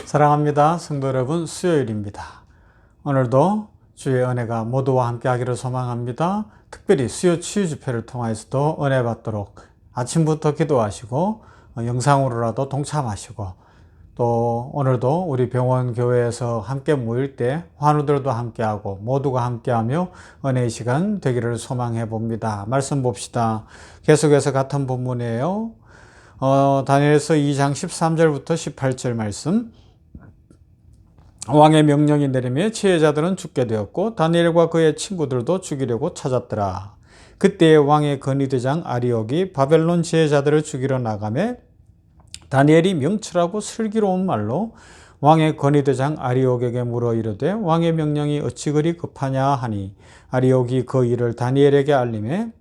사랑합니다. 성도 여러분, 수요일입니다. 오늘도 주의 은혜가 모두와 함께 하기를 소망합니다. 특별히 수요 치유 집회를 통해서도 은혜 받도록 아침부터 기도하시고 영상으로라도 동참하시고, 또 오늘도 우리 병원 교회에서 함께 모일 때 환우들도 함께하고 모두가 함께하며 은혜의 시간 되기를 소망해 봅니다. 말씀 봅시다. 계속해서 같은 본문이에요. 다니엘서 2장 13절부터 18절 말씀. 왕의 명령이 내리며 지혜자들은 죽게 되었고 다니엘과 그의 친구들도 죽이려고 찾았더라. 그때 왕의 건의대장 아리옥이 바벨론 지혜자들을 죽이러 나가매 다니엘이 명철하고 슬기로운 말로 왕의 건의대장 아리옥에게 물어 이르되 왕의 명령이 어찌 그리 급하냐 하니, 아리옥이 그 일을 다니엘에게 알림해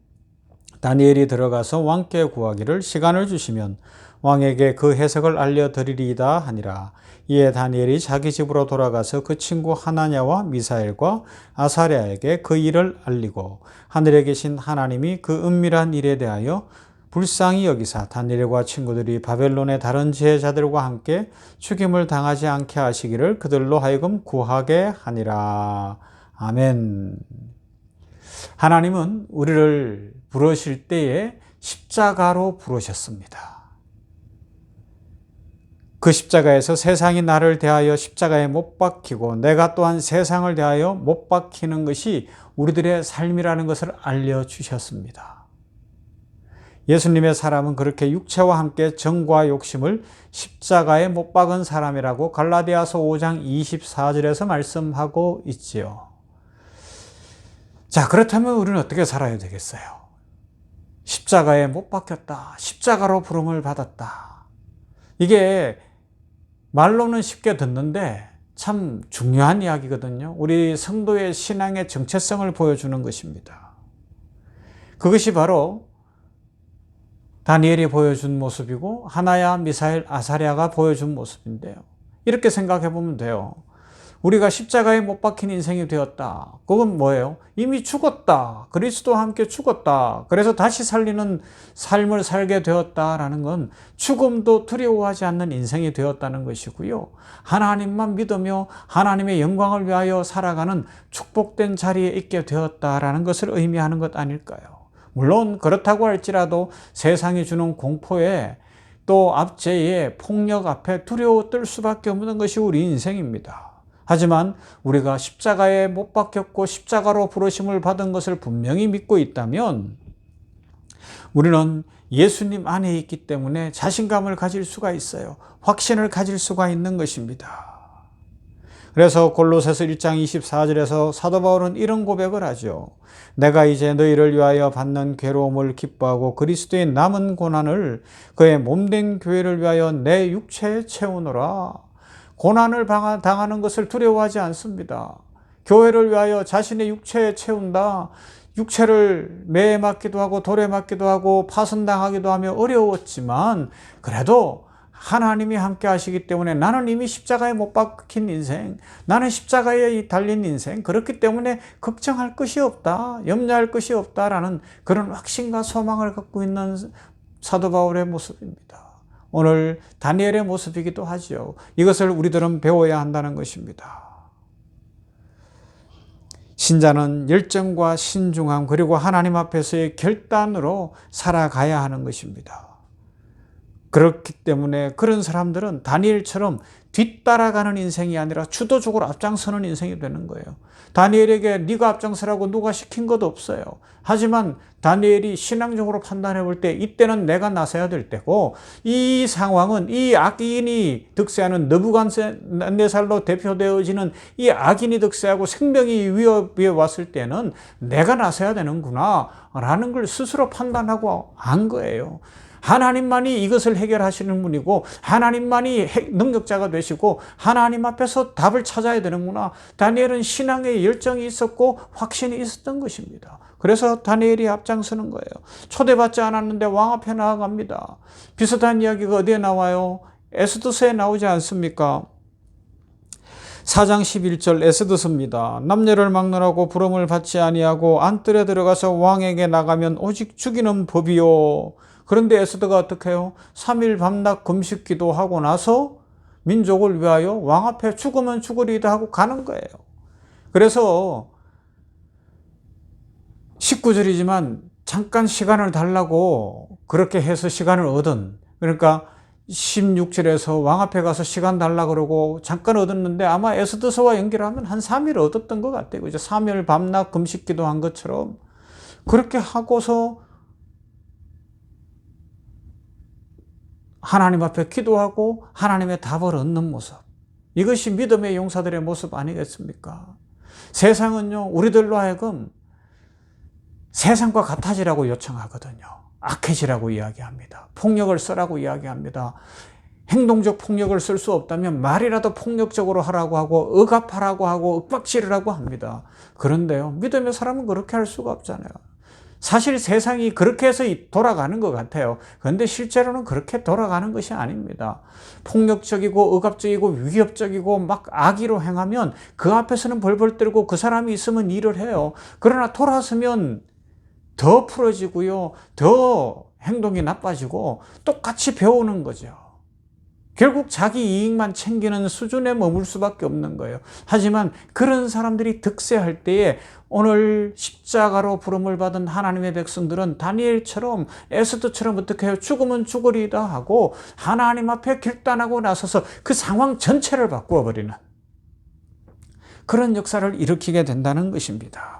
다니엘이 들어가서 왕께 구하기를 시간을 주시면 왕에게 그 해석을 알려드리리이다 하니라. 이에 다니엘이 자기 집으로 돌아가서 그 친구 하나냐와 미사엘과 아사랴에게 그 일을 알리고 하늘에 계신 하나님이 그 은밀한 일에 대하여 불쌍히 여기사 다니엘과 친구들이 바벨론의 다른 지혜자들과 함께 죽임을 당하지 않게 하시기를 그들로 하여금 구하게 하니라. 아멘. 하나님은 우리를 부르실 때에 십자가로 부르셨습니다. 그 십자가에서 세상이 나를 대하여 십자가에 못 박히고 내가 또한 세상을 대하여 못 박히는 것이 우리들의 삶이라는 것을 알려주셨습니다. 예수님의 사람은 그렇게 육체와 함께 정과 욕심을 십자가에 못 박은 사람이라고 갈라디아서 5장 24절에서 말씀하고 있지요. 자, 그렇다면 우리는 어떻게 살아야 되겠어요? 십자가에 못 박혔다. 십자가로 부름을 받았다. 이게 말로는 쉽게 듣는데 참 중요한 이야기거든요. 우리 성도의 신앙의 정체성을 보여주는 것입니다. 그것이 바로 다니엘이 보여준 모습이고 하나야, 미사엘, 아사랴가 보여준 모습인데요. 이렇게 생각해 보면 돼요. 우리가 십자가에 못 박힌 인생이 되었다. 그건 뭐예요? 이미 죽었다. 그리스도와 함께 죽었다. 그래서 다시 살리는 삶을 살게 되었다라는 건 죽음도 두려워하지 않는 인생이 되었다는 것이고요. 하나님만 믿으며 하나님의 영광을 위하여 살아가는 축복된 자리에 있게 되었다라는 것을 의미하는 것 아닐까요? 물론 그렇다고 할지라도 세상이 주는 공포에 또 압제에 폭력 앞에 두려워 떨 수밖에 없는 것이 우리 인생입니다. 하지만 우리가 십자가에 못 박혔고 십자가로 부르심을 받은 것을 분명히 믿고 있다면 우리는 예수님 안에 있기 때문에 자신감을 가질 수가 있어요. 확신을 가질 수가 있는 것입니다. 그래서 골로새서 1장 24절에서 사도 바울은 이런 고백을 하죠. 내가 이제 너희를 위하여 받는 괴로움을 기뻐하고 그리스도의 남은 고난을 그의 몸된 교회를 위하여 내 육체에 채우노라. 고난을 당하는 것을 두려워하지 않습니다. 교회를 위하여 자신의 육체에 채운다. 육체를 매에 맞기도 하고 돌에 맞기도 하고 파손당하기도 하며 어려웠지만 그래도 하나님이 함께 하시기 때문에 나는 이미 십자가에 못 박힌 인생, 나는 십자가에 달린 인생, 그렇기 때문에 걱정할 것이 없다, 염려할 것이 없다라는 그런 확신과 소망을 갖고 있는 사도 바울의 모습입니다. 오늘 다니엘의 모습이기도 하죠. 이것을 우리들은 배워야 한다는 것입니다. 신자는 열정과 신중함 그리고 하나님 앞에서의 결단으로 살아가야 하는 것입니다. 그렇기 때문에 그런 사람들은 다니엘처럼 뒤따라가는 인생이 아니라 주도적으로 앞장서는 인생이 되는 거예요. 다니엘에게 네가 앞장서라고 누가 시킨 것도 없어요. 하지만 다니엘이 신앙적으로 판단해 볼 때 이때는 내가 나서야 될 때고, 이 상황은 이 악인이 득세하는 느부갓네살로 대표되어지는 이 악인이 득세하고 생명이 위협에 왔을 때는 내가 나서야 되는구나 라는 걸 스스로 판단하고 한 거예요. 하나님만이 이것을 해결하시는 분이고 하나님만이 능력자가 되시고 하나님 앞에서 답을 찾아야 되는구나. 다니엘은 신앙의 열정이 있었고 확신이 있었던 것입니다. 그래서 다니엘이 앞장서는 거예요. 초대받지 않았는데 왕 앞에 나아갑니다. 비슷한 이야기가 어디에 나와요? 에스더서에 나오지 않습니까? 4장 11절 에스더서입니다. 남녀를 막론하고 부름을 받지 아니하고 안뜰에 들어가서 왕에게 나가면 오직 죽이는 법이요. 그런데 에스더가 어떻게 해요? 3일 밤낮 금식 기도하고 나서 민족을 위하여 왕 앞에 죽으면 죽으리이다 하고 가는 거예요. 그래서 19절이지만 잠깐 시간을 달라고 그렇게 해서 시간을 얻은, 그러니까 16절에서 왕 앞에 가서 시간 달라 그러고 잠깐 얻었는데 아마 에스더서와 연결하면 한 3일 얻었던 것 같아요. 그죠? 3일 밤낮 금식 기도한 것처럼 그렇게 하고서 하나님 앞에 기도하고 하나님의 답을 얻는 모습. 이것이 믿음의 용사들의 모습 아니겠습니까? 세상은요, 우리들로 하여금 세상과 같아지라고 요청하거든요. 악해지라고 이야기합니다. 폭력을 쓰라고 이야기합니다. 행동적 폭력을 쓸 수 없다면 말이라도 폭력적으로 하라고 하고 억압하라고 하고 윽박지르라고 합니다. 그런데요, 믿음의 사람은 그렇게 할 수가 없잖아요. 사실 세상이 그렇게 해서 돌아가는 것 같아요. 그런데 실제로는 그렇게 돌아가는 것이 아닙니다. 폭력적이고 억압적이고 위협적이고 막 악의로 행하면 그 앞에서는 벌벌 떨고 그 사람이 있으면 일을 해요. 그러나 돌아서면 더 풀어지고요, 더 행동이 나빠지고 똑같이 배우는 거죠. 결국 자기 이익만 챙기는 수준에 머물 수밖에 없는 거예요. 하지만 그런 사람들이 득세할 때에 오늘 십자가로 부름을 받은 하나님의 백성들은 다니엘처럼 에스더처럼 어떻게 해요? 죽으면 죽으리다 하고 하나님 앞에 결단하고 나서서 그 상황 전체를 바꾸어 버리는 그런 역사를 일으키게 된다는 것입니다.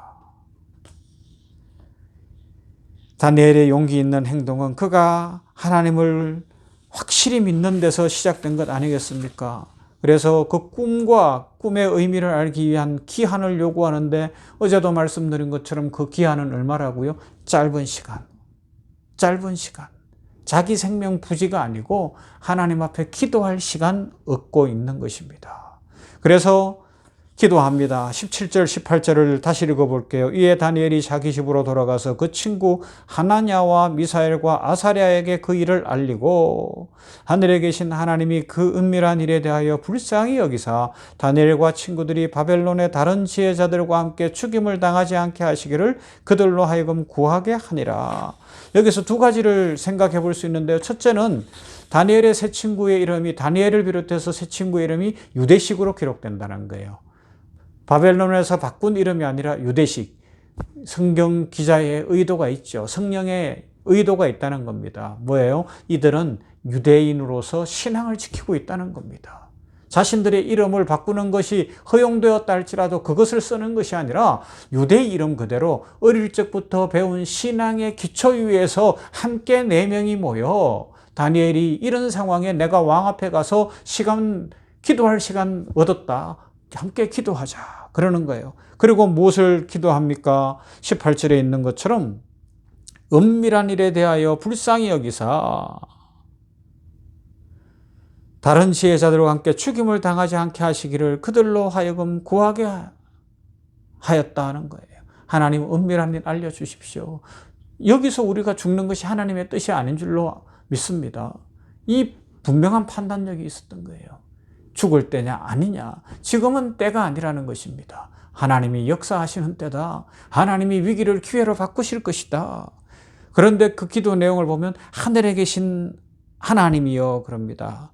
다니엘의 용기 있는 행동은 그가 하나님을 확실히 믿는 데서 시작된 것 아니겠습니까? 그래서 그 꿈과 꿈의 의미를 알기 위한 기한을 요구하는데 어제도 말씀드린 것처럼 그 기한은 얼마라고요? 짧은 시간. 짧은 시간. 자기 생명 부지가 아니고 하나님 앞에 기도할 시간 얻고 있는 것입니다. 그래서 기도합니다. 17절, 18절을 다시 읽어볼게요. 이에 다니엘이 자기 집으로 돌아가서 그 친구 하나냐와 미사엘과 아사랴에게 그 일을 알리고 하늘에 계신 하나님이 그 은밀한 일에 대하여 불쌍히 여기사 다니엘과 친구들이 바벨론의 다른 지혜자들과 함께 죽임을 당하지 않게 하시기를 그들로 하여금 구하게 하니라. 여기서 두 가지를 생각해 볼 수 있는데요. 첫째는 다니엘의 세 친구의 이름이, 다니엘을 비롯해서 세 친구의 이름이 유대식으로 기록된다는 거예요. 바벨론에서 바꾼 이름이 아니라 유대식. 성경 기자의 의도가 있죠. 성령의 의도가 있다는 겁니다. 뭐예요? 이들은 유대인으로서 신앙을 지키고 있다는 겁니다. 자신들의 이름을 바꾸는 것이 허용되었다 할지라도 그것을 쓰는 것이 아니라 유대 이름 그대로 어릴 적부터 배운 신앙의 기초 위에서 함께 4명이 모여 다니엘이 이런 상황에 내가 왕 앞에 가서 기도할 시간 얻었다. 함께 기도하자. 그러는 거예요. 그리고 무엇을 기도합니까? 18절에 있는 것처럼 은밀한 일에 대하여 불쌍히 여기사 다른 지혜자들과 함께 죽임을 당하지 않게 하시기를 그들로 하여금 구하게 하였다는 거예요. 하나님 은밀한 일 알려주십시오. 여기서 우리가 죽는 것이 하나님의 뜻이 아닌 줄로 믿습니다. 이 분명한 판단력이 있었던 거예요. 죽을 때냐 아니냐, 지금은 때가 아니라는 것입니다. 하나님이 역사하시는 때다. 하나님이 위기를 기회로 바꾸실 것이다. 그런데 그 기도 내용을 보면 하늘에 계신 하나님이여 그럽니다.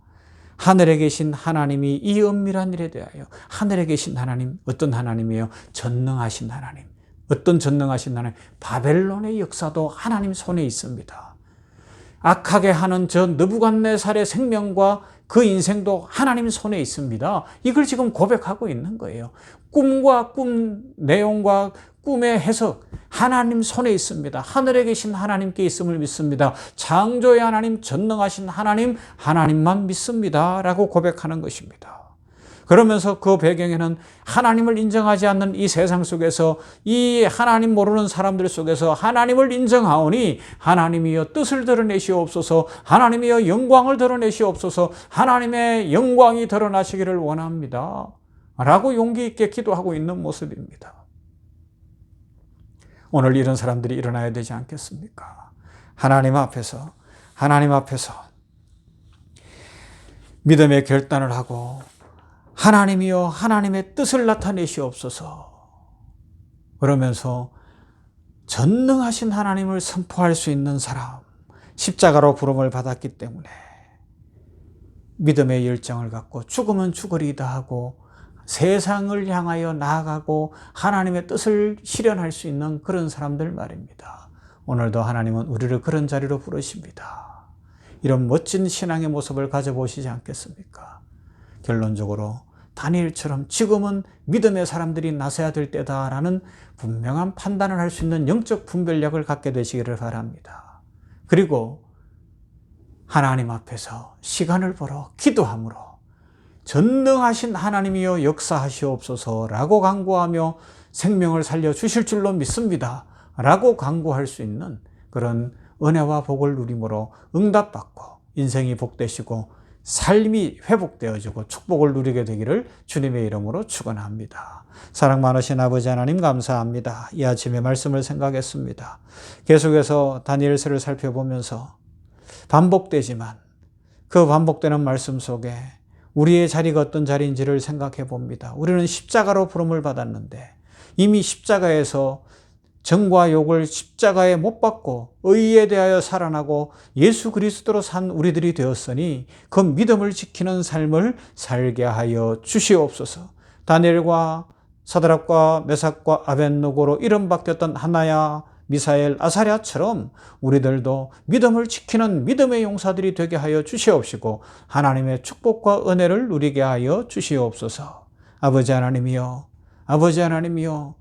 하늘에 계신 하나님이 이 은밀한 일에 대하여, 하늘에 계신 하나님, 어떤 하나님이에요? 전능하신 하나님. 어떤 전능하신 하나님? 바벨론의 역사도 하나님 손에 있습니다. 악하게 하는 저 느부갓네살의 생명과 그 인생도 하나님 손에 있습니다. 이걸 지금 고백하고 있는 거예요. 꿈과 꿈 내용과 꿈의 해석, 하나님 손에 있습니다. 하늘에 계신 하나님께 있음을 믿습니다. 창조의 하나님, 전능하신 하나님, 하나님만 믿습니다. 라고 고백하는 것입니다. 그러면서 그 배경에는 하나님을 인정하지 않는 이 세상 속에서, 이 하나님 모르는 사람들 속에서 하나님을 인정하오니 하나님이여 뜻을 드러내시옵소서, 하나님이여 영광을 드러내시옵소서, 하나님의 영광이 드러나시기를 원합니다. 라고 용기 있게 기도하고 있는 모습입니다. 오늘 이런 사람들이 일어나야 되지 않겠습니까? 하나님 앞에서 믿음의 결단을 하고 하나님이여 하나님의 뜻을 나타내시옵소서, 그러면서 전능하신 하나님을 선포할 수 있는 사람, 십자가로 부름을 받았기 때문에 믿음의 열정을 갖고 죽으면 죽으리다 하고 세상을 향하여 나아가고 하나님의 뜻을 실현할 수 있는 그런 사람들 말입니다. 오늘도 하나님은 우리를 그런 자리로 부르십니다. 이런 멋진 신앙의 모습을 가져보시지 않겠습니까? 결론적으로 다니엘처럼 지금은 믿음의 사람들이 나서야 될 때다라는 분명한 판단을 할 수 있는 영적 분별력을 갖게 되시기를 바랍니다. 그리고 하나님 앞에서 시간을 벌어 기도함으로 전능하신 하나님이여 역사하시옵소서라고 간구하며 생명을 살려주실 줄로 믿습니다 라고 간구할 수 있는 그런 은혜와 복을 누림으로 응답받고 인생이 복되시고 삶이 회복되어지고 축복을 누리게 되기를 주님의 이름으로 축원합니다. 사랑 많으신 아버지 하나님 감사합니다. 이 아침의 말씀을 생각했습니다. 계속해서 다니엘서를 살펴보면서 반복되지만 그 반복되는 말씀 속에 우리의 자리가 어떤 자리인지를 생각해 봅니다. 우리는 십자가로 부름을 받았는데 이미 십자가에서 정과 욕을 십자가에 못 박고 의에 대하여 살아나고 예수 그리스도로 산 우리들이 되었으니 그 믿음을 지키는 삶을 살게 하여 주시옵소서. 다니엘과 사드락과 메삭과 아벳느고로 이름 바뀌었던 하나야, 미사엘, 아사랴처럼 우리들도 믿음을 지키는 믿음의 용사들이 되게 하여 주시옵시고 하나님의 축복과 은혜를 누리게 하여 주시옵소서. 아버지 하나님이여, 아버지 하나님이여,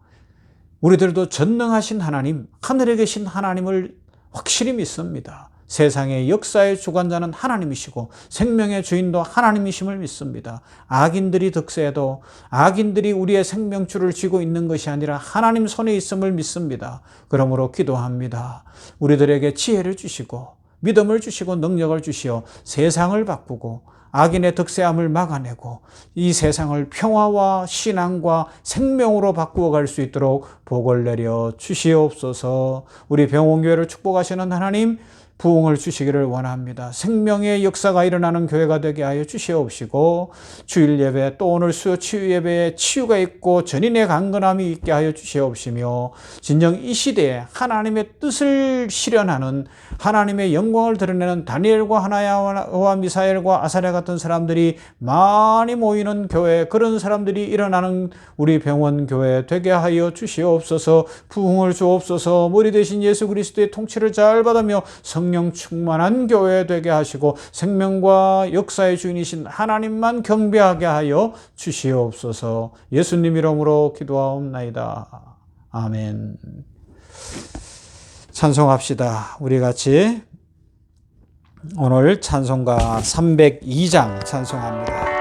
우리들도 전능하신 하나님, 하늘에 계신 하나님을 확실히 믿습니다. 세상의 역사의 주관자는 하나님이시고 생명의 주인도 하나님이심을 믿습니다. 악인들이 득세해도 악인들이 우리의 생명줄을 쥐고 있는 것이 아니라 하나님 손에 있음을 믿습니다. 그러므로 기도합니다. 우리들에게 지혜를 주시고 믿음을 주시고 능력을 주시어 세상을 바꾸고 악인의 득세함을 막아내고 이 세상을 평화와 신앙과 생명으로 바꾸어 갈 수 있도록 복을 내려 주시옵소서. 우리 병원교회를 축복하시는 하나님, 부흥을 주시기를 원합니다. 생명의 역사가 일어나는 교회가 되게 하여 주시옵시고 주일 예배 또 오늘 수요 치유 예배에 치유가 있고 전인의 강건함이 있게 하여 주시옵시며 진정 이 시대에 하나님의 뜻을 실현하는 하나님의 영광을 드러내는 다니엘과 하나야와 미사엘과 아사랴 같은 사람들이 많이 모이는 교회, 그런 사람들이 일어나는 우리 병원교회 되게 하여 주시옵소서. 부흥을 주옵소서. 머리 대신 예수 그리스도의 통치를 잘 받으며 성령 충만한 교회 되게 하시고 생명과 역사의 주인이신 하나님만 경배하게 하여 주시옵소서. 예수님 이름으로 기도하옵나이다. 아멘. 찬송합시다. 우리 같이 오늘 찬송가 302장 찬송합니다.